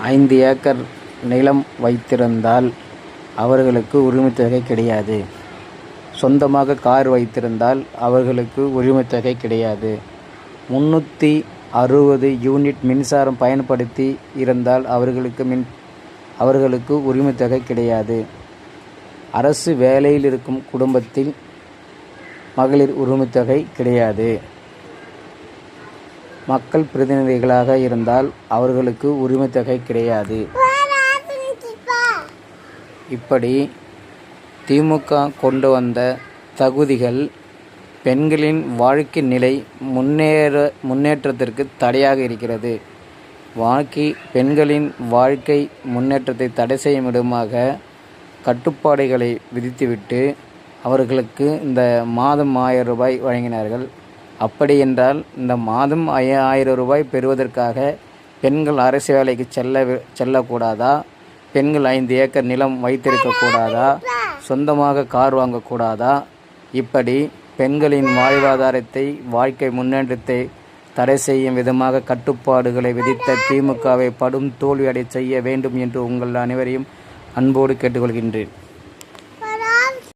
5 acre நிலம் வைத்திருந்தால் அவர்களுக்கு உரிமைத்தொகை கிடையாது. சொந்தமாக கார் வைத்திருந்தால் அவர்களுக்கு உரிமைத்தொகை கிடையாது. 360 யூனிட் மின்சாரம் பயன்படுத்தி இருந்தால் அவர்களுக்கு உரிமைத்தொகை கிடையாது. அரசு வேலையில் இருக்கும் குடும்பத்தில் மகளிர் உரிமைத்தொகை கிடையாது. மக்கள் பிரதிநிதிகளாக இருந்தால் அவர்களுக்கு உரிமைத்தொகை கிடையாது. இப்படி திமுக கொண்டு வந்த தகுதிகள் பெண்களின் வாழ்க்கை நிலை முன்னேற்றத்திற்கு தடையாக இருக்கிறது. பெண்களின் வாழ்க்கை முன்னேற்றத்தை தடை செய்யும் விதமாக கட்டுப்பாடுகளை விதித்துவிட்டு அவர்களுக்கு இந்த மாதம் 1000 ரூபாய் வழங்கினார்கள். அப்படி என்றால் இந்த மாதம் 1000 ரூபாய் பெறுவதற்காக பெண்கள் அரசு வேலைக்கு செல்லக்கூடாதா? பெண்கள் 5 ஏக்கர் நிலம் வைத்திருக்கக்கூடாதா? சொந்தமாக கார் வாங்கக்கூடாதா? இப்படி பெண்களின் வாழ்வாதாரத்தை வாழ்க்கை முன்னேற்றத்தை தடை செய்யும் விதமாக கட்டுப்பாடுகளை விதித்த திமுகவை படும் தோல்வியடை செய்ய வேண்டும் என்று உங்கள் அனைவரையும் அன்போடு கேட்டுக்கொள்கின்றேன்.